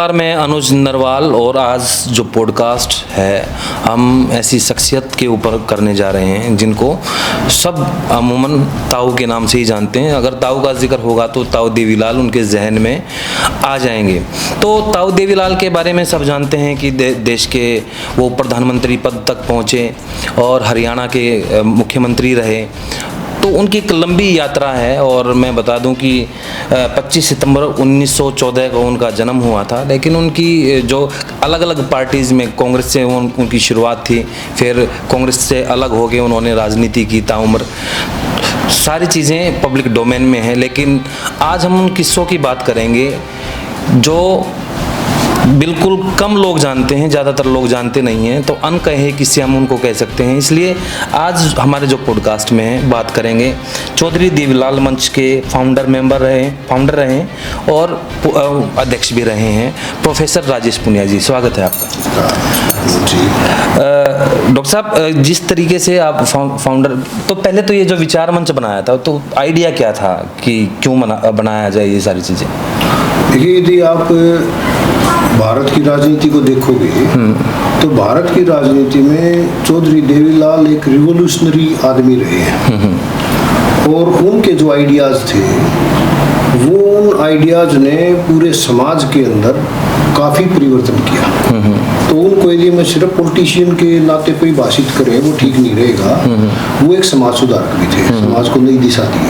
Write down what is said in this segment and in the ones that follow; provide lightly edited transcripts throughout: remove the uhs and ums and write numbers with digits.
मैं अनुज नरवाल और आज जो पॉडकास्ट है हम ऐसी शख्सियत के ऊपर करने जा रहे हैं जिनको सब अमूमन ताऊ के नाम से ही जानते हैं। अगर ताऊ का जिक्र होगा तो ताऊ देवीलाल उनके जहन में आ जाएंगे। तो ताऊ देवीलाल के बारे में सब जानते हैं कि देश के वो प्रधानमंत्री पद तक पहुँचे और हरियाणा के मुख्यमंत्री रहे। तो उनकी एक लंबी यात्रा है और मैं बता दूं कि 25 सितंबर 1914 को उनका जन्म हुआ था। लेकिन उनकी जो अलग अलग पार्टीज़ में कांग्रेस से उनकी शुरुआत थी, फिर कांग्रेस से अलग हो गए, उन्होंने राजनीति की ताउम्र। सारी चीज़ें पब्लिक डोमेन में हैं। लेकिन आज हम उन किस्सों की बात करेंगे जो बिल्कुल कम लोग जानते हैं, ज़्यादातर लोग जानते नहीं हैं। तो अनकहे किस्से हम उनको कह सकते हैं। इसलिए आज हमारे जो पॉडकास्ट में है बात करेंगे चौधरी देवीलाल मंच के फाउंडर रहे और अध्यक्ष भी रहे हैं प्रोफेसर राजेश पुनिया जी। स्वागत है आपका। डॉक्टर साहब, जिस तरीके से आप फाउंडर, तो पहले तो ये जो विचार मंच बनाया था तो आइडिया क्या था कि क्यों बनाया जाए ये सारी चीज़ें? देखिए, यदि आप भारत की राजनीति को देखोगे तो भारत की राजनीति में चौधरी देवीलाल एक रिवोल्यूशनरी आदमी रहे हैं और उनके जो आइडियाज़ थे वो उन आइडियाज़ ने पूरे समाज के अंदर काफ़ी परिवर्तन किया। तो उनको यदि मैं सिर्फ पॉलिटिशियन के नाते कोई भाषित करें वो ठीक नहीं रहेगा। वो एक समाज सुधारक भी थे, समाज को नई दिशा दी।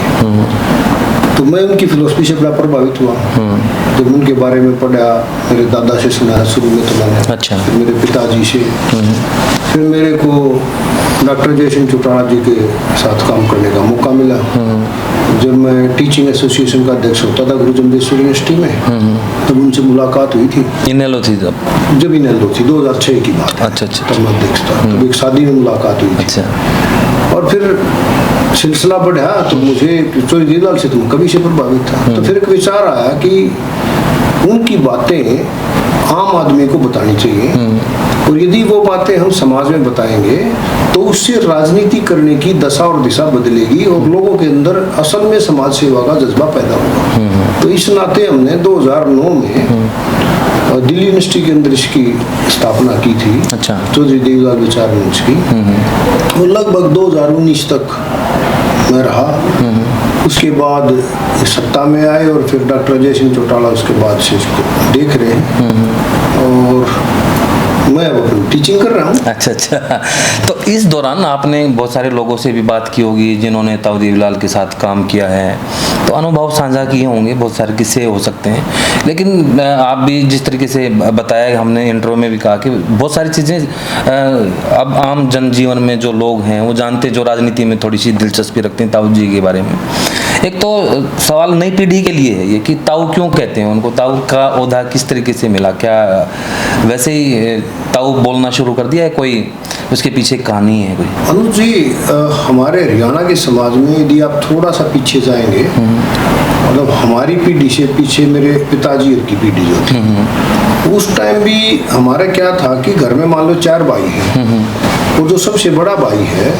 तो मैं उनकी फिलोसफी से बड़ा प्रभावित हुआ। जब उनके बारे में पढ़ा, मेरे दादा से सुना शुरू में तो मैंने, अच्छा। फिर मेरे पिताजी से, फिर मेरे को डॉक्टर जयसिंह चौटाला जी के साथ काम करने का मौका मिला। जब मैं टीचिंग एसोसिएशन का अध्यक्ष होता था गुरु जमदेश्वर यूनिवर्सिटी में, तब उनसे मुलाकात हुई थी। इनेलो थी जब इनेलो थी 2006 की बात। अच्छा। तब मैं अध्यक्ष था। तब एक शादी में मुलाकात हुई थी। अच्छा। और फिर सिलसिला बढ़ा तो मुझे चौधरी देवीलाल से तुम कभी से प्रभावित था। तो फिर एक विचार आया कि उनकी बातें आम आदमी को बतानी चाहिए और यदि वो बातें हम समाज में बताएंगे तो उससे राजनीति करने की दशा और दिशा बदलेगी और लोगों के अंदर असल में समाज सेवा का जज्बा पैदा होगा। तो इस नाते हमने 2009 में दिल्ली यूनिवर्सिटी के अंदर इसकी स्थापना की थी। अच्छा। चौधरी देवीलाल विचार मंच की। और लगभग 2019 तक मैं रहा। उसके बाद सत्ता में आए और फिर डॉक्टर जयसिंह चौटाला उसके बाद से इसको देख रहे हैं और मैं अब टीचिंग कर रहा हूँ। अच्छा। तो इस दौरान आपने बहुत सारे लोगों से भी बात की होगी जिन्होंने ताऊ देवीलाल के साथ काम किया है, तो अनुभव साझा किए होंगे, बहुत सारे किस्से हो सकते हैं। लेकिन आप भी जिस तरीके से बताया, हमने इंट्रो में भी कहा कि बहुत सारी चीज़ें अब आम जनजीवन में जो लोग हैं वो जानते, जो राजनीति में थोड़ी सी दिलचस्पी रखते हैं ताऊ जी के बारे में। एक तो सवाल नई पीढ़ी के लिए है ये कि ताऊ क्यों कहते हैं उनको, ताऊ का ओहदा किस तरीके से मिला, क्या वैसे ही ताऊ बोलना शुरू कर दिया है, कोई उसके पीछे कहानी है कोई? अनुज जी, हमारे हरियाणा के समाज में यदि आप थोड़ा सा पीछे जाएंगे, मतलब हमारी पीढ़ी से पीछे मेरे पिताजी की पीढ़ी जो थी, उस टाइम भी हमारा क्या था कि घर में मान लो 4 भाई हैं और जो सबसे बड़ा भाई है,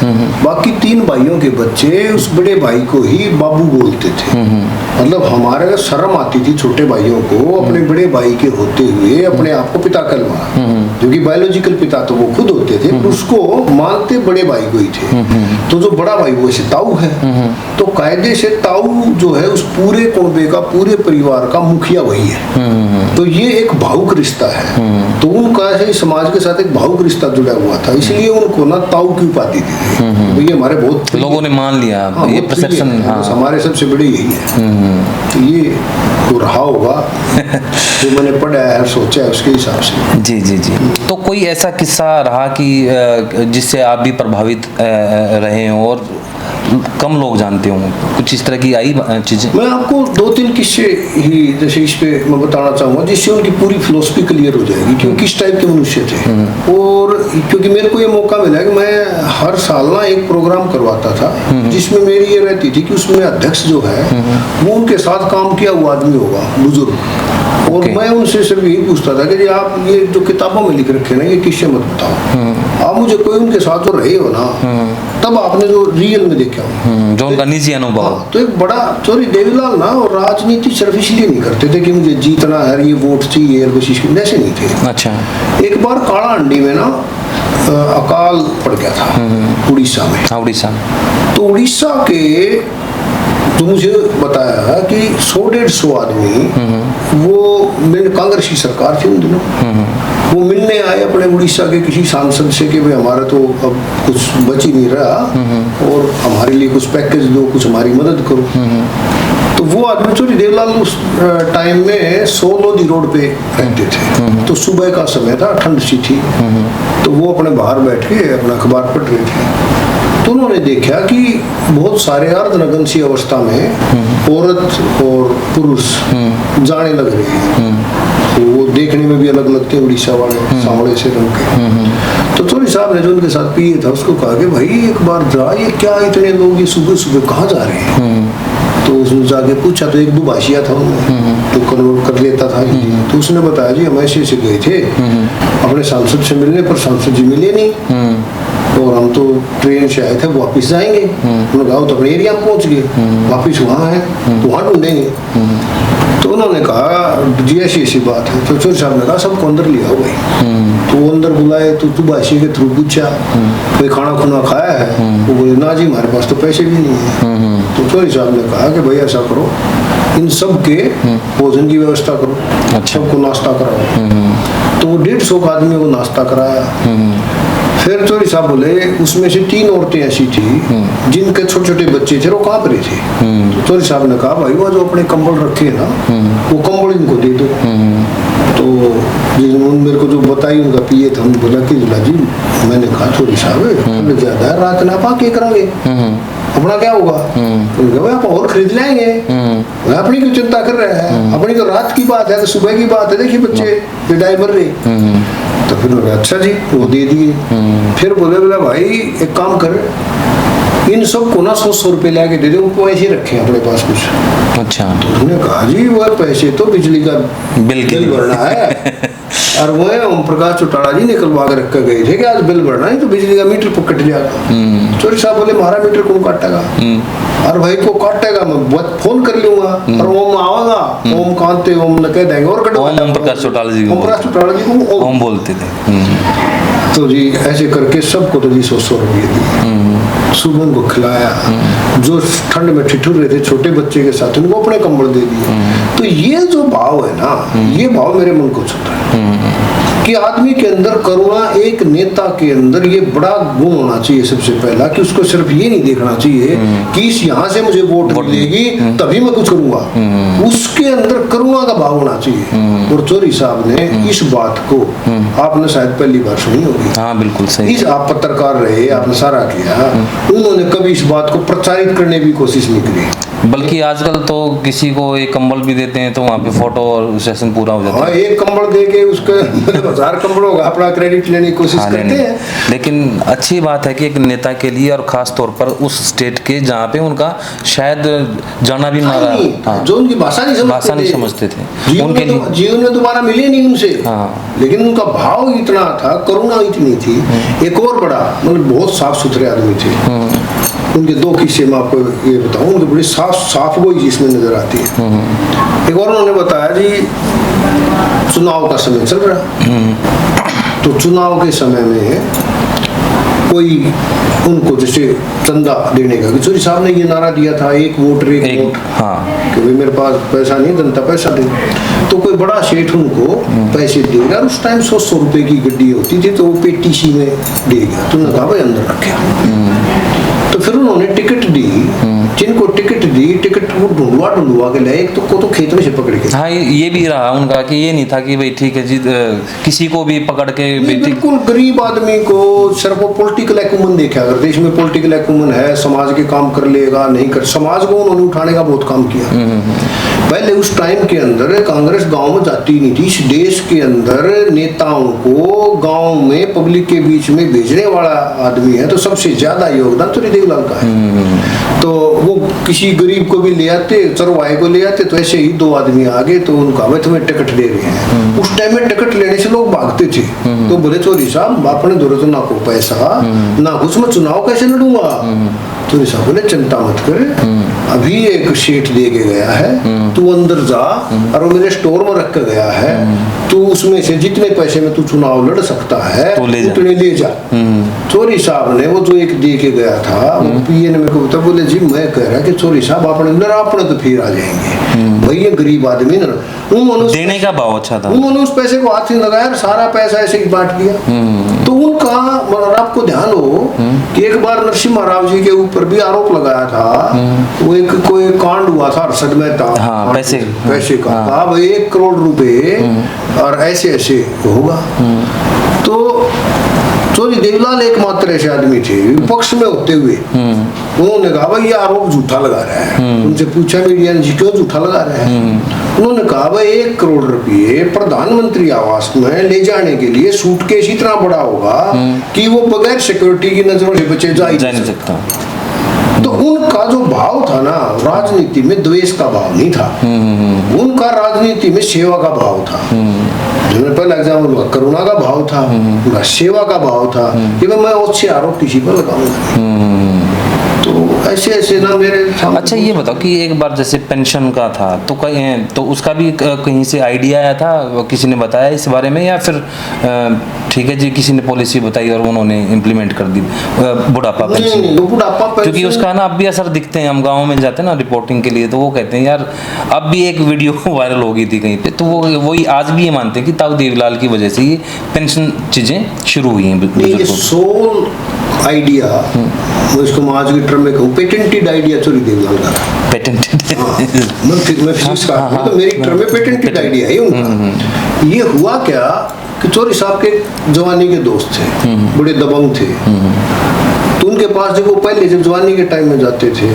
बाकी 3 भाइयों के बच्चे उस बड़े भाई को ही बाबू बोलते थे। मतलब हमारे शर्म आती थी छोटे भाइयों को अपने बड़े भाई के होते हुए अपने आप को पिता कहलवाना, जो कि बायोलॉजिकल पिता तो वो खुद होते थे, उसको मानते बड़े भाई को ही थे। तो जो बड़ा भाई वो ऐसे ताऊ है, तो कायदे से ताऊ जो है उस पूरे कुनबे का, पूरे परिवार का मुखिया वही है। तो ये एक भावुक रिश्ता है। तो उनका समाज के साथ एक भावुक रिश्ता जुड़ा हुआ था, इसलिए उनको ना ताऊ की उपाधि दी थी। तो ये हमारे बहुत लोगों ने मान लिया। हाँ, ये परसेप्शन हमारे सबसे बड़े यही है। तो ये तो रहा होगा जो मैंने पढ़ा है, सोचा है उसके हिसाब से। जी। तो कोई ऐसा किस्सा रहा कि जिससे आप भी प्रभावित रहे हो और कम लोग जानते होंगे, कुछ इस तरह की आई चीजें? मैं आपको 2-3 किस्से ही जैसे इस पे मैं बताना चाहूँगा जिससे उनकी पूरी फिलोसफी क्लियर हो जाएगी कि किस टाइप के मनुष्य थे। और क्योंकि मेरे को ये मौका मिला कि मैं हर साल ना एक प्रोग्राम करवाता था जिसमें मेरी ये रहती थी कि उसमें अध्यक्ष जो है वो उनके साथ काम किया हुआ आदमी होगा, बुजुर्ग। और Okay. मैं उनसे सिर्फ यही पूछता था कि जी आप ये जो किताबों में लिख रखे हैं ना, ये किससे मत बताओ, आप मुझे कोई उनके साथ तो रहे हो ना, तब आपने जो रियल में देखा हो। जो उनका निजी अनुभव। हाँ, तो एक बड़ा चोरी देवीलाल ना, और राजनीति सिर्फ इसलिए नहीं करते थे कि मुझे जीतना है, ये वोट चाहिए, ऐसे नहीं थे। अच्छा। एक बार काला अंडी में ना अकाल पड़ गया था उड़ीसा में। हाँ, उड़ीसा। तो उड़ीसा के जो मुझे बताया कि 100-150 आदमी, वो मेरे कांग्रेस की सरकार थी उन दिनों, वो मिलने आए अपने उड़ीसा के किसी सांसद से कि भाई हमारा तो अब कुछ बच ही नहीं रहा और हमारे लिए कुछ पैकेज दो, कुछ हमारी मदद करो। तो वो आदमी चोरी देवलाल उस टाइम में सोलोदी रोड पे रहते थे, तो सुबह का समय था, ठंड सी थी, तो वो अपने बाहर बैठ के अपना अखबार पढ़ रहे थे। तो उन्होंने देखा कि बहुत सारे अर्धनग्न सी अवस्था में औरत और पुरुष जाने लग रहे हैं। तो वो देखने में भी अलग लगते हैं, उड़ीसा वाले, सांवले से रंग के। तो चोरी साहब ने जो उनके साथ पिए था उसको कहा कि भाई एक बार जा, ये क्या इतने लोग ये सुबह सुबह कहाँ जा रहे हैं? तो उसने जाके पूछा, तो एक दुभाषिया था उनमें, तो कन्वर्ट कर लेता था हिंदी में। तो उसने बताया जी हम ऐसे ऐसे गए थे अपने सांसद से मिलने, पर सांसद जी मिले नहीं, और हम तो ट्रेन से आए थे, वापिस जाएंगे। उन्होंने कहा तो अपने एरिया में पहुंच गए, वापिस वहाँ है तो वहाँ ढूंढेंगे। तो उन्होंने कहा जी ऐसी ऐसी बात है। तो चोर साहब ने कहा सबको अंदर ले आओ भाई। तो वो अंदर बुलाए, तो दुभाषी के थ्रू पूछा कोई खाना खुना खाया है? वो बोले ना जी हमारे पास तो पैसे भी नहीं है। तो चोरी साहब ने कहा कि भाई ऐसा करो, इन सब के भोजन की व्यवस्था करो, सबको नाश्ता कराओ। तो वो 150 आदमी को नाश्ता कराया। फिर चोरी साहब बोले उसमें से 3 औरतें ऐसी थी जिनके छोटे छोटे बच्चे थे, वो कांप रहे थे। तो चोरी साहब ने कहा भाई वो जो अपने कंबल रखे हैं ना, वो कंबल इनको दे दो। तो जिन्होंने मेरे को जो बताई उनका पिए था, उन्होंने बोला कि जी मैंने कहा चोरी साहब ज्यादा है, रात ना पा के करांगे, अपना क्या होगा? तो आप और खरीद लाएंगे, अपनी क्यों चिंता कर रहे हैं, अपनी तो रात की बात है, तो सुबह की बात है, देखिए बच्चे पिटाई मर रहे। तो फिर बोले अच्छा जी, वो दे दिए। फिर बोले भाई एक काम कर, इन सब को ना 100 रुपए लाके दे दे, उनको ऐसे रखे अपने पास कुछ। अच्छा। तो उन्होंने कहा जी वो पैसे तो बिजली का बिल भरना है, और वो ओम प्रकाश चौटाला जी निकलवा के रख गए थे कि आज बिल भरना है तो बिजली का मीटर कट जाएगा। चोरी साहब बोले हमारा मीटर कौन काटेगा? और भाई को काटेगा मैं फोन कर लूंगा, और ओम आवागा, ओम कांते ओम न कह देंगे और ओम प्रकाश चौटाला जी को ओम बोलते थे। तो जी ऐसे करके सबको तो जी 100 रुपये दिए, सुबह उनको खिलाया। जो ठंड में ठिठुर रहे थे छोटे बच्चे के साथ, उनको अपने कंबल दे दिए। तो ये जो भाव है ना, ये भाव मेरे मन को छूता है कि आदमी के अंदर करुणा, एक नेता के अंदर ये बड़ा गुण होना चाहिए सबसे पहला, कि उसको सिर्फ ये नहीं देखना चाहिए कि इस यहाँ से मुझे वोट मिलेगी तभी मैं कुछ करूंगा, उसके अंदर करुणा का भाव होना चाहिए। और चोरी साहब ने इस बात को, आपने शायद पहली बार सुनी होगी। हाँ बिल्कुल सही। इस आप पत्रकार रहे, आपने सारा किया, उन्होंने कभी इस बात को प्रचारित करने की कोशिश नहीं करी। बल्कि आजकल तो किसी को एक कंबल भी देते हैं तो वहाँ पे फोटो और सेशन पूरा हो जाता है। हाँ, एक कंबल दे के उसके 1000 कंबल होगा, अपना क्रेडिट लेने की कोशिश करते हैं। लेकिन अच्छी बात है कि एक नेता के लिए, और खास तौर पर उस स्टेट के जहाँ पे उनका शायद जाना भी मारा, हाँ, जो उनकी भाषा नहीं समझते थे, उनके लिए जीवन में दोबारा मिले नहीं उनसे। हाँ। लेकिन उनका भाव इतना था, करुणा इतनी थी। एक और बड़ा, मतलब बहुत साफ सुथरे आदमी थे। उनके 2 किस्से मैं आपको ये बताऊं, उनके बड़ी साफ गोई इसमें नजर आती है। एक और उन्होंने बताया जी चुनाव का समय चल रहा, तो चुनाव के समय में कोई उनको जैसे चंदा देने का, चोरी साहब ने ये नारा दिया था, एक वोट एक वोट। हाँ। कि भाई मेरे पास पैसा नहीं, जनता पैसा दे। तो कोई बड़ा सेठ उनको पैसे देगा, उस टाइम 100 रुपए की गड्डी होती थी, तो वो पेटी सी में देगा। तो उन्होंने कहा भाई अंदर रखे। तो फिर उन्होंने टिकट दी, जिनको टिकट दी, टिकट वो ढूंढवा के लाए, एक तो खेत में से पकड़ के। हाँ, ये भी रहा उनका कि ये नहीं था कि भाई ठीक है जी किसी को भी पकड़ के, बिल्कुल गरीब आदमी को सिर्फ वो पॉलिटिकल एक्यूमन देखा। अगर देश में पॉलिटिकल एक्यूमन है, समाज के काम कर लेगा, नहीं कर, समाज को उन्होंने उठाने का बहुत काम किया। पहले उस टाइम के अंदर कांग्रेस गांव में जाती नहीं थी। इस देश के अंदर नेताओं को गांव में पब्लिक के बीच में भेजने वाला आदमी है, तो सबसे ज्यादा योगदान तो देवीलाल का है। तो वो किसी गरीब को भी ले आते, चरवाहे को ले आते, तो ऐसे ही 2 आदमी आ गए तो उनका वे तुम्हें टिकट दे रहे हैं। उस टाइम में टिकट लेने से लोग भागते थे। तो बोले चोरी साहब आपने दो तो ना को पैसा ना कुछ, मैं चुनाव कैसे लड़ूंगा। चोरी साहब बोले चिंता मत कर, अभी एक शीट दे के गया है, तू अंदर जा और वो मेरे स्टोर में रख के गया है, तू उसमें से जितने पैसे में तू चुनाव लड़ सकता है उतने ले जा। चोरी साहब ने वो जो एक दे के गया था, वो पीए ने मेरे को बता, बोले जी मैं कह रहा कि चोरी साहब आपने तो फिर आ जाएंगे भाई, ये गरीब आदमी ना, उन्होंने देने का भाव अच्छा था, उन्होंने उस पैसे को हाथ से लगाया, सारा पैसा ऐसे ही बांट दिया। तो उनका आपको ध्यान हो कि एक बार नरसिम्हा राव जी के ऊपर भी आरोप लगाया था, वो एक कोई कांड हुआ था हर्षद मेहता, हाँ, पैसे का, हाँ भाई 1 करोड़ रुपए और ऐसे ऐसे होगा। तो चोरी देवीलाल एकमात्र ऐसे आदमी थे विपक्ष में होते हुए, उन्होंने कहा भाई ये आरोप झूठा लगा रहा है। उनसे पूछा मीडिया ने जी क्यों झूठा लगा रहा है, उन्होंने कहा भाई 1 करोड़ रुपये प्रधानमंत्री आवास में ले जाने के लिए सूटकेस इतना बड़ा होगा कि वो बगैर सिक्योरिटी की नजरों से बचे जा ही नहीं सकता। तो उनका जो भाव था ना, राजनीति में द्वेष का भाव नहीं था, उनका राजनीति में सेवा का भाव था। जिन्होंने पहला एग्जाम्पल हुआ करुणा का भाव था, उनका सेवा का भाव था कि मैं अच्छे आरोप किसी पर लगाऊंगा। तो ऐसे ऐसे ना मेरे सामने। अच्छा ये बताओ कि एक बार जैसे पेंशन का था तो कहीं तो उसका भी कहीं से आइडिया आया था, किसी ने बताया इस बारे में, या फिर ठीक है जी किसी ने पॉलिसी बताई और उन्होंने इम्प्लीमेंट कर दी बुढ़ापा पेंशन? बुढ़ापा क्योंकि उसका ना अब भी असर दिखते हैं, हम गाँव में जाते हैं ना रिपोर्टिंग के लिए, तो वो कहते हैं यार अब भी एक वीडियो वायरल हो गई थी कहीं पे, तो वो वही आज भी ये मानते हैं कि ताऊ देवीलाल की वजह से ये पेंशन चीजें शुरू हुई हैं। सोल आइडिया, मैं इसको आज की टर्म में कहूँ पेटेंटेड आइडिया चोरी देवीलाल का, पेटेंटेड, मैं फिजिक्स का हूँ तो मेरी टर्म में पेटेंटेड आइडिया है उनका। ये हुआ क्या कि चोरी साहब के जवानी के दोस्त थे, बड़े दबंग थे, तो उनके पास जब वो पहले जब जवानी के टाइम में जाते थे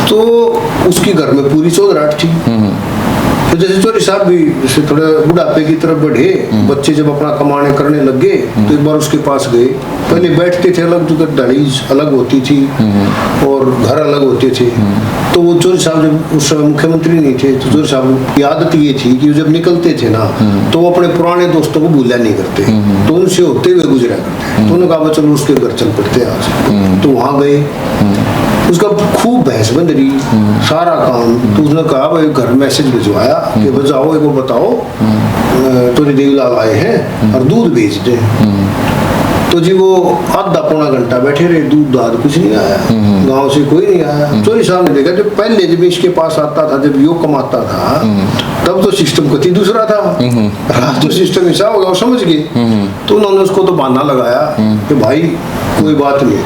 तो उसकी घर में पूरी चौधराहट थी। तो जैसे चोरी साहब भी जैसे थोड़े बुढ़ापे की तरफ बढ़े, बच्चे जब अपना कमाने करने लग गए तो एक बार उसके पास गए, पहले बैठते थे अलग, तो दहलीज अलग होती थी और घर अलग होते थे। तो वो चोरी साहब जब उस समय मुख्यमंत्री नहीं थे तो चोरी साहब की आदत ये थी कि जब निकलते थे ना तो वो अपने पुराने दोस्तों को भूला नहीं करते, तो उनसे होते हुए गुजरा करते। तो उन्होंने कहा चलो उसके घर चल पड़ते आज। तो वहाँ गए, उसका खूब बहस बन रही सारा काम। तो उसने कहा भाई घर मैसेज भिजवाया कि बजाओ एक बताओ चोरी देवीलाल आए हैं और दूध बेच दे। तो जी वो आधा पौना घंटा बैठे रहे, दूध दाद कुछ नहीं आया, गांव से कोई नहीं आया। चोरी साहब ने देखा जब पहले जब इसके पास आता था, जब यो कमाता था तब तो सिस्टम कति दूसरा था, आज तो सिस्टम ऐसा होगा वो समझ गए। तो उन्होंने उसको तो बहाना लगाया कि भाई कोई बात नहीं,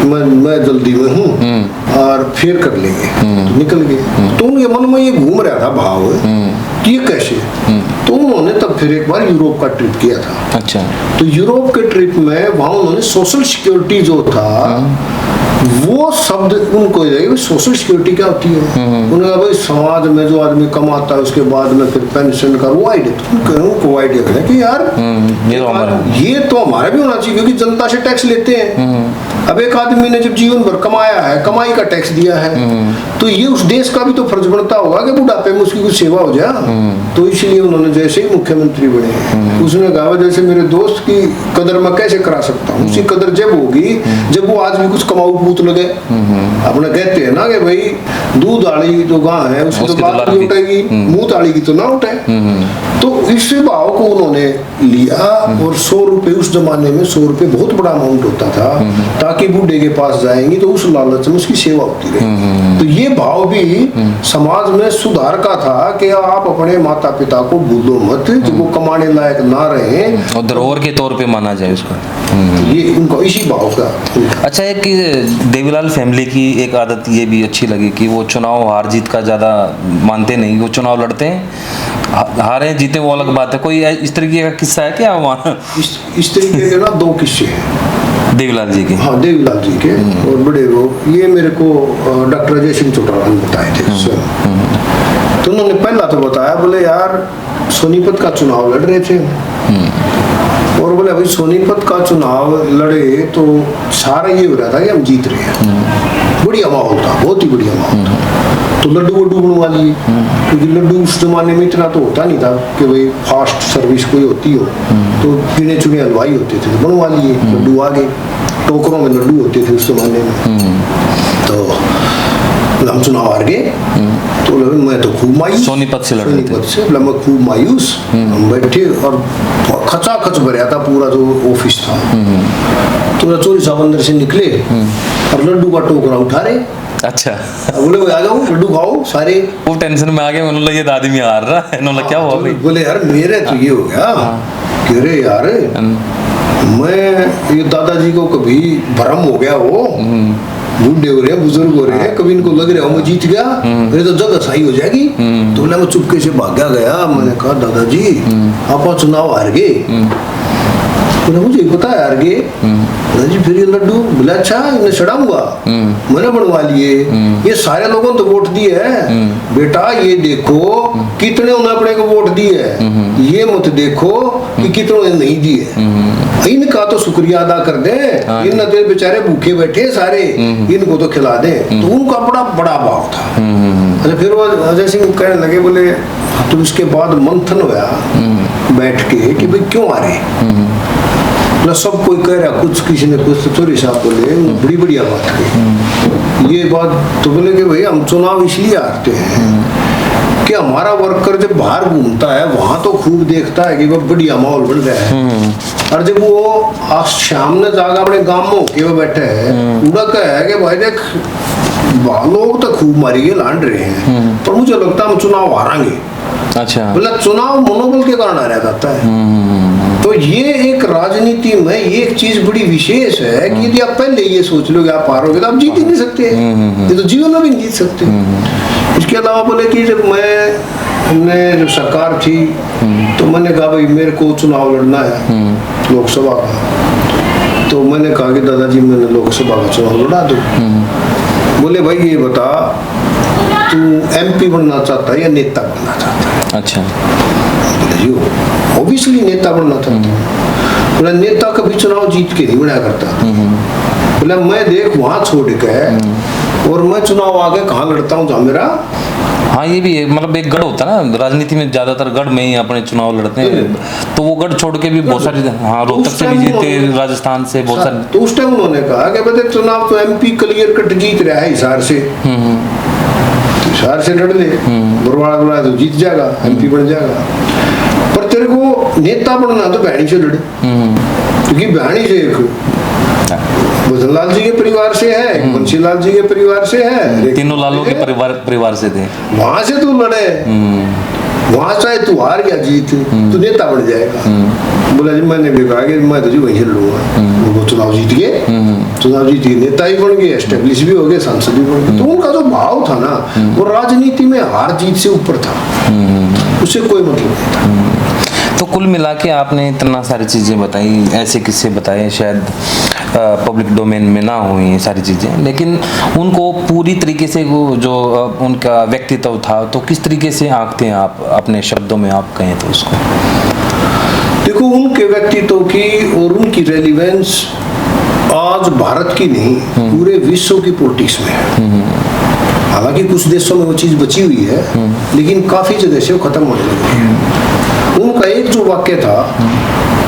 मैं जल्दी में हूँ और फिर कर लेंगे। तो निकल गए। तो उनके मन में ये घूम रहा था भाव कि ये कैसे। तो उन्होंने तब फिर एक बार यूरोप का ट्रिप किया था। अच्छा। तो यूरोप के ट्रिप में वहां उन्होंने सोशल सिक्योरिटी जो था वो शब्द उनको सोशल सिक्योरिटी क्या होती है, उन्होंने कहा भाई समाज में जो आदमी कमाता है उसके बाद में फिर पेंशन का वो आइडिया, उनको आइडिया करें कि यार ये तो हमारा भी होना चाहिए क्योंकि जनता से टैक्स लेते हैं। अब एक आदमी ने जब जीवन भर कमाया है, कमाई का टैक्स दिया है, तो ये उस देश का भी तो फर्ज बनता होगा कि बुढ़ापे में उसकी कुछ सेवा हो जाए। तो इसलिए उन्होंने जैसे ही मुख्यमंत्री बने उसने कहा जैसे मेरे दोस्त की कदर मैं कैसे करा सकता हूँ, उसकी कदर जब होगी जब वो आज भी कुछ कमाऊ पूत लगे। अपने कहते हैं ना कि भाई दूध आड़ी तो गां है उसकी तो बात नहीं उठेगी, मुंह ताड़ी की तो ना उठे। तो इस भाव को उन्होंने लिया और 100 रुपए उस जमाने में 100 रुपए बहुत बड़ा अमाउंट होता था, ताकि बूढ़े के पास जाएंगे तो उस लालच में उसकी सेवा होती रहे। तो ये भाव भी समाज में सुधार का था कि आप अपने माता पिता को भूलो मत, जो वो कमाने लायक ना रहे और धरोहर के तौर पे माना जाए उसको। ये उनका इसी भाव का। अच्छा, एक देवीलाल फैमिली की एक आदत ये भी अच्छी लगी कि वो चुनाव हार जीत का ज़्यादा मानते नहीं, वो चुनाव लड़ते हैं, हारे जीते वो अलग बात है। कोई इस तरीके का किस्सा है क्या वहाँ? इस तरीके के ना 2 किस्से हैं देवीलाल जी के। हाँ, देवीलाल जी के और बड़े वो ये मेरे को डॉक्टर अजय सिंह चौटाला ने बताए थे। तो उन्होंने पहला तो बताया, बोले यार सोनीपत का चुनाव लड़ रहे थे और बोले भाई सोनीपत का चुनाव लड़े तो सारा ये हो रहा था कि हम जीत रहे हैं, बढ़िया माहौल था, बहुत ही बढ़िया माहौल था। तो लड्डू वड्डू बनवा लिए, क्योंकि लड्डू उस जमाने में इतना तो होता नहीं था कि भाई फास्ट सर्विस कोई होती हो, तो गिने चुने हलवाई होते थे, तो बनवा लिए लड्डू, आ गए टोकरों में लड्डू होते थे उस जमाने में। तो हम चुनाव हार गए, तो मैं तो खूब मायूस, सोनीपत से लड़ रहे थे। सोनीपत से मैं खूब मायूस। हम बैठे और खचाखच भरा था पूरा जो ऑफिस था। तो चोरी साहब अंदर से निकले और लड्डू का टोकरा उठा रहे। अच्छा, बोले भाई आ जाओ लड्डू खाओ सारे। वो टेंशन में आ गए, उन्होंने ये दादी में हार रहा है, उन्होंने क्या हुआ भाई? बोले यार मेरे तो ये हो गया कि अरे यार मैं ये दादाजी को कभी भ्रम हो गया, वो बूढ़े हो रहे हैं, बुजुर्ग हो रहे हैं, कभी इनको लग रहा है मैं जीत गया, मेरे तो जगह सही हो जाएगी। तो बोला मैं चुपके से भागा गया, मैंने कहा दादाजी आप चुनाव हार गए। बोला मुझे पता है हार गए। दादाजी फिर ये लड्डू, बोला अच्छा इन्हें चढ़ाऊंगा, मैंने बनवा लिए, ये सारे लोगों ने तो वोट दिए है बेटा, ये देखो कितने उन्होंने अपने को वोट दिए है, ये मत देखो कि कितनों ने नहीं दिए, इनका तो शुक्रिया अदा कर दे, इन तो बेचारे भूखे बैठे सारे, इनको तो खिला दे। तो उनका बड़ा बड़ा भाव था। अच्छा फिर वो अजय सिंह कहने लगे, बोले तो उसके बाद मंथन हुआ बैठ के कि भाई क्यों आ रहे, सब कोई कह रहा कुछ, किसी ने कुछ, तो चोरी साहब बोले बड़ी बढ़िया बात कही ये बात। तो बोले कि भाई हम चुनाव इसलिए हारते हैं कि हमारा वर्कर जब बाहर घूमता है वहां तो खूब देखता है कि वह बढ़िया माहौल बन रहा है, और जब वो आज शाम ने जाकर अपने गांव में के वो बैठे है, उड़ा है कि भाई देख लोग तो खूब मारी गए लांड रहे हैं, पर मुझे लगता है हम चुनाव हारेंगे। अच्छा, बोला चुनाव मनोबल के कारण हारा जाता है। तो ये एक राजनीति में ये एक चीज बड़ी विशेष है कि यदि आप पहले ये सोच लो कि आप हारोगे तो आप जीत ही नहीं सकते, ये तो जीवन में भी नहीं जीत सकते। इसके अलावा बोले कि जब जब सरकार थी तो मैंने कहा भाई मेरे को चुनाव लड़ना है लोकसभा का, तो मैंने कहा कि दादाजी मैंने लोकसभा का चुनाव लड़ा दूं। बोले भाई ये बता तू एमपी बनना चाहता है या नेता बनना चाहता है? अच्छा, बोले जी ऑब्वियसली नेता बनना चाहता हूँ। बोला नेता कभी चुनाव जीत के नहीं बनाया करता। बोला मैं देख वहां छोड़ के और मैं चुनाव आगे कहाँ लड़ता हूँ जहाँ मेरा। हाँ ये भी है, मतलब एक गढ़ होता है ना राजनीति में, ज्यादातर गढ़ में ही अपने चुनाव लड़ते हैं, तो वो गढ़ छोड़ के भी बहुत सारे, हाँ रोहतक से भी जीते, राजस्थान से बहुत सारे। तो उस टाइम उन्होंने कहा कि बेटे चुनाव तो एमपी क्लियर कट जीत रहा है हिसार से, हिसार से लड़ ले, बरवाड़ा तो जीत जाएगा, एमपी बन जाएगा, पर तेरे को नेता बनना तो बहनी से लड़े, क्योंकि बहनी से एक भजनलाल जी के परिवार से है, बंसीलाल जी के परिवार से है, तीनों लालों के परिवार से थे, वहां से तू लड़े, वहां चाहे तू हार या जीत तू नेता बन जाएगा। बोला जी मैंने भी कहा कि मैं तो जी वहीं लड़ूंगा। वो चुनाव जीत गए, चुनाव जीत के नेता ही बन गए, एस्टेब्लिश भी हो गए, सांसद भी बन गए। तो उनका जो भाव था ना वो राजनीति में हार जीत से ऊपर था, उससे कोई मतलब नहीं था। तो कुल मिला के आपने इतना सारी चीज़ें बताई, ऐसे किस्से बताए शायद पब्लिक डोमेन में ना हुई ये सारी चीज़ें, लेकिन उनको पूरी तरीके से वो जो उनका व्यक्तित्व था तो किस तरीके से आंकते हैं आप, अपने शब्दों में आप कहें तो उसको? देखो उनके व्यक्तित्व की और उनकी रेलिवेंस आज भारत की नहीं पूरे विश्व की पॉलिटिक्स में है। हालांकि कुछ देशों में वो चीज़ बची हुई है, लेकिन काफ़ी जगह से वो खत्म होने लगी है। उनका एक जो वाक्य था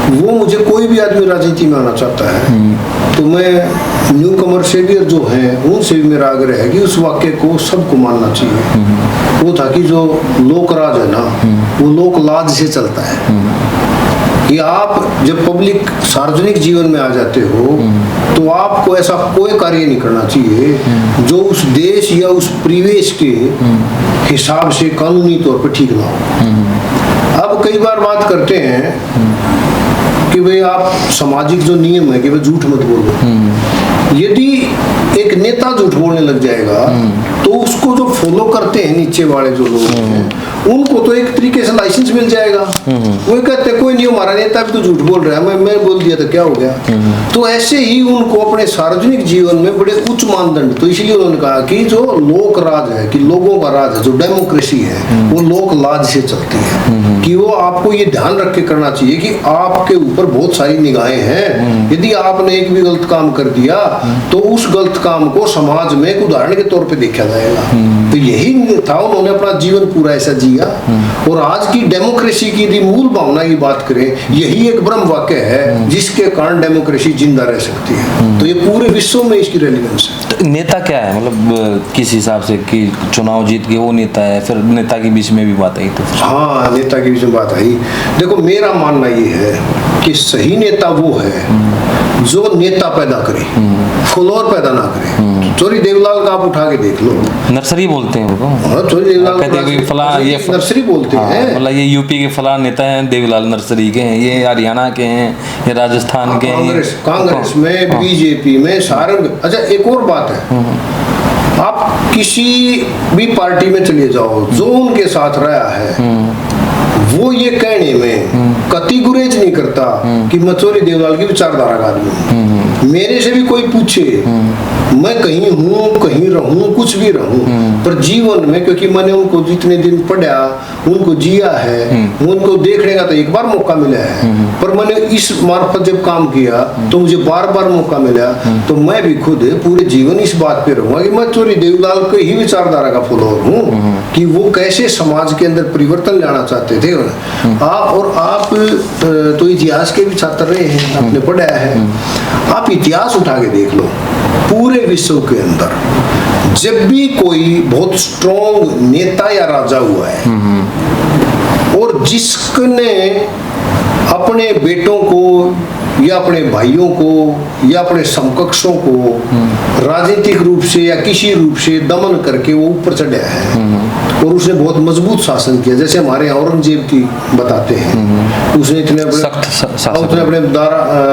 वो मुझे कोई भी आदमी राजनीति में आना चाहता है तो मैं न्यू कमर से भी जो हैं उनसे भी मेरा आग्रह है कि उस वाक्य को सबको मानना चाहिए। वो था कि जो लोकराज है ना वो लोक लाज से चलता है कि आप जब पब्लिक सार्वजनिक जीवन में आ जाते हो तो आपको ऐसा कोई कार्य नहीं करना चाहिए जो उस देश या उस परिवेश के हिसाब से कानूनी तौर पर ठीक ना हो। अब कई बार बात करते हैं कि भाई आप सामाजिक जो नियम है कि भाई झूठ मत बोलो। यदि एक नेता झूठ बोलने लग जाएगा तो उसको जो फॉलो करते हैं नीचे वाले जो लोग हैं उनको तो एक तरीके से लाइसेंस मिल जाएगा। वो कहते हैं कोई नहीं, हमारा नेता भी तो झूठ बोल रहा है, मैं बोल दिया तो क्या हो गया। तो ऐसे ही उनको अपने सार्वजनिक जीवन में बड़े उच्च मानदंड, तो इसलिए उन्होंने कहा कि जो लोक राज है, कि लोगों का राज है, जो डेमोक्रेसी है वो लोक लाज से चलती है, कि वो आपको ये ध्यान रख के करना चाहिए कि आपके ऊपर बहुत सारी निगाहें हैं। यदि आपने एक भी गलत काम कर दिया तो उस गलत काम को समाज में एक उदाहरण के तौर पे देखा जाएगा। तो यही था, उन्होंने अपना जीवन पूरा ऐसा जिया। और आज की डेमोक्रेसी की यदि मूल भावना की बात करें, यही एक ब्रह्म वाक्य है जिसके कारण डेमोक्रेसी जिंदा रह सकती है। तो ये पूरे विश्व में इसकी रेलिवेंस है। तो नेता क्या है, मतलब किस हिसाब से कि चुनाव जीत के वो नेता है, फिर नेता के बीच में भी बात आई तो? हाँ, नेता के बीच में बात आई। देखो, मेरा मानना ये है कि सही नेता वो है जो नेता पैदा करे, फॉलोअर पैदा ना करे। चोरी देवलाल का आप उठा के देख लो, नर्सरी बोलते हैं उनको। हाँ, चोरी देवलाल कहते हैं कि फला ये नर्सरी बोलते हैं। मतलब ये यूपी के फला नेता हैं, देवीलाल नर्सरी के हैं, ये हरियाणा के हैं, ये राजस्थान के हैं, कांग्रेस में, बीजेपी में, सारे। अच्छा, एक और बात है, आप किसी भी पार्टी में चले जाओ, जो उनके साथ रहा है वो ये कहने में कति गुरेज नहीं करता कि मैं चोरी देवलाल की विचारधारा का आदमी हूँ। मेरे से भी कोई पूछे, मैं कहीं हूँ, कहीं रहूं, कुछ भी रहूं, पर जीवन में, क्योंकि मैंने उनको जितने दिन पढ़ा, उनको जिया है, उनको देखने का तो एक बार मौका मिला है, पर मैंने इस मार्फत जब काम किया तो मुझे बार बार मौका मिला। तो मैं भी खुद पूरे जीवन इस बात पे रहूंगा कि मैं चोरी देवलाल के ही विचारधारा का फॉलोअर हूँ, कि वो कैसे समाज के अंदर परिवर्तन लाना चाहते थे। आप तो इतिहास के भी छात्र रहे हैं, आपने पढ़ा है, आप इतिहास उठा के देख लो, पूरे विश्व के अंदर जब भी कोई बहुत स्ट्रॉन्ग नेता या राजा हुआ है और जिसने अपने बेटों को या अपने भाइयों को या अपने समकक्षों को राजनीतिक रूप से या किसी रूप से दमन करके वो ऊपर चढ़ा है और उसने बहुत मजबूत शासन किया, जैसे हमारे यहाँ औरंगजेब की बताते हैं, उसने इतने अपने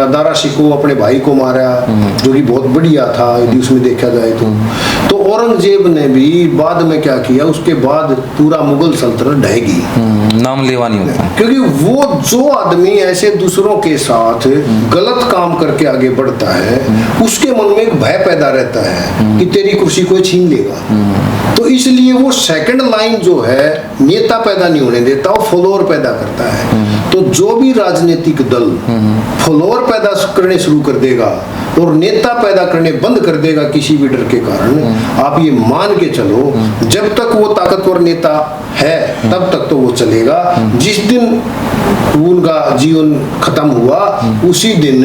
दारा शिकोह अपने भाई को मारा, जो कि बहुत बढ़िया था यदि उसमें देखा जाए तो औरंगजेब ने भी बाद में क्या किया, उसके बाद पूरा मुगल सल्तनत ढहेगी, नाम लेवा नहीं होता, क्योंकि वो जो आदमी ऐसे दूसरों के साथ गलत काम करके आगे बढ़ता है उसके मन में एक भय पैदा रहता है कि तेरी कुर्सी कोई छीन लेगा। तो इसलिए वो सेकंड लाइन जो है नेता पैदा नहीं होने देता, वो फॉलोअर पैदा करता है। तो जो भी राजनीतिक दल फॉलोअर पैदा करने शुरू कर देगा और नेता पैदा करने बंद कर देगा किसी भी डर के कारण, आप ये मान के चलो जब तक वो ताकतवर नेता है तब तक तो वो चलेगा। जिस दिन उनका जीवन खत्म हुआ उसी दिन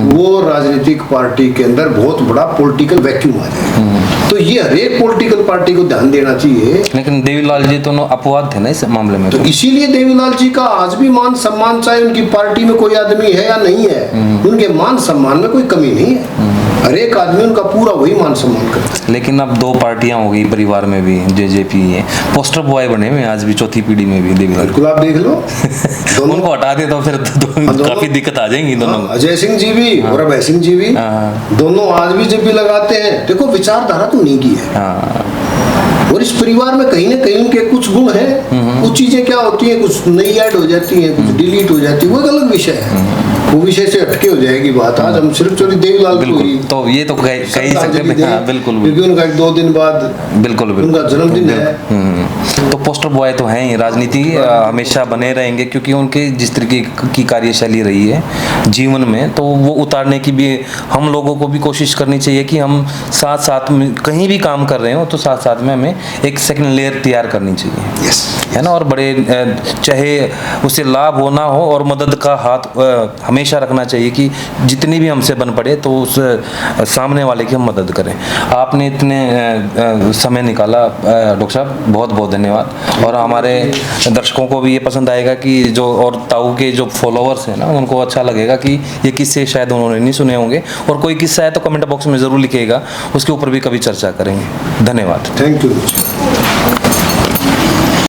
वो राजनीतिक पार्टी के अंदर बहुत बड़ा पॉलिटिकल वैक्यूम आ जाएगा। तो ये हर एक पॉलिटिकल पार्टी को ध्यान देना चाहिए। लेकिन देवीलाल जी तो अपवाद थे ना इस मामले में, तो इसीलिए देवीलाल जी का आज भी मान सम्मान, चाहे उनकी पार्टी में कोई आदमी है या नहीं है, उनके मान सम्मान में कोई कमी नहीं है। हर एक आदमी उनका पूरा वही मान सम्मान करता है। लेकिन अब दो पार्टियां हो गई परिवार में भी, जेजेपी है, पोस्टर बॉय बने हुए आज भी चौथी पीढ़ी में भी देवीलाल। बिल्कुल, आप देख लो उनको हटा दे तो फिर काफी दिक्कत आ जाएंगी दोनों। अजय सिंह जी भी और अभय सिंह जी भी, दोनों आज भी जब भी लगाते हैं, देखो विचारधारा तो नहीं की है। और इस परिवार में कहीं ना कहीं उनके कुछ गुण हैं, कुछ चीजें क्या होती हैं, कुछ नई ऐड हो जाती हैं, कुछ डिलीट हो जाती है, वो एक अलग विषय है, वो विषय से हटके हो जाएगी बात। आज हम सिर्फ चोरी देवीलाल को ही तो ये तो कह ही सकते हैं, बिल्कुल, क्योंकि उनका 2 दिन बाद बिल्कुल उनका जन्मदिन है। तो पोस्टर बॉय तो हैं ही, राजनीति हमेशा बने रहेंगे, क्योंकि उनके जिस तरीके की कार्यशैली रही है जीवन में, तो वो उतारने की भी हम लोगों को भी कोशिश करनी चाहिए कि हम साथ साथ में कहीं भी काम कर रहे हो तो साथ साथ में हमें एक सेकंड लेयर तैयार करनी चाहिए, है ना। और बड़े चाहे उसे लाभ हो ना हो, और मदद का हाथ हमेशा रखना चाहिए कि जितनी भी हमसे बन पड़े तो उस सामने वाले की हम मदद करें। आपने इतने समय निकाला डॉक्टर साहब, बहुत बहुत धन्यवाद। और हमारे दर्शकों को भी ये पसंद आएगा कि जो और ताऊ के जो फॉलोअर्स हैं ना, उनको अच्छा लगेगा कि ये किस्से शायद उन्होंने नहीं सुने होंगे, और कोई किस्सा है तो कमेंट बॉक्स में ज़रूर लिखिएगा, उसके ऊपर भी कभी चर्चा करेंगे। धन्यवाद। Thank you.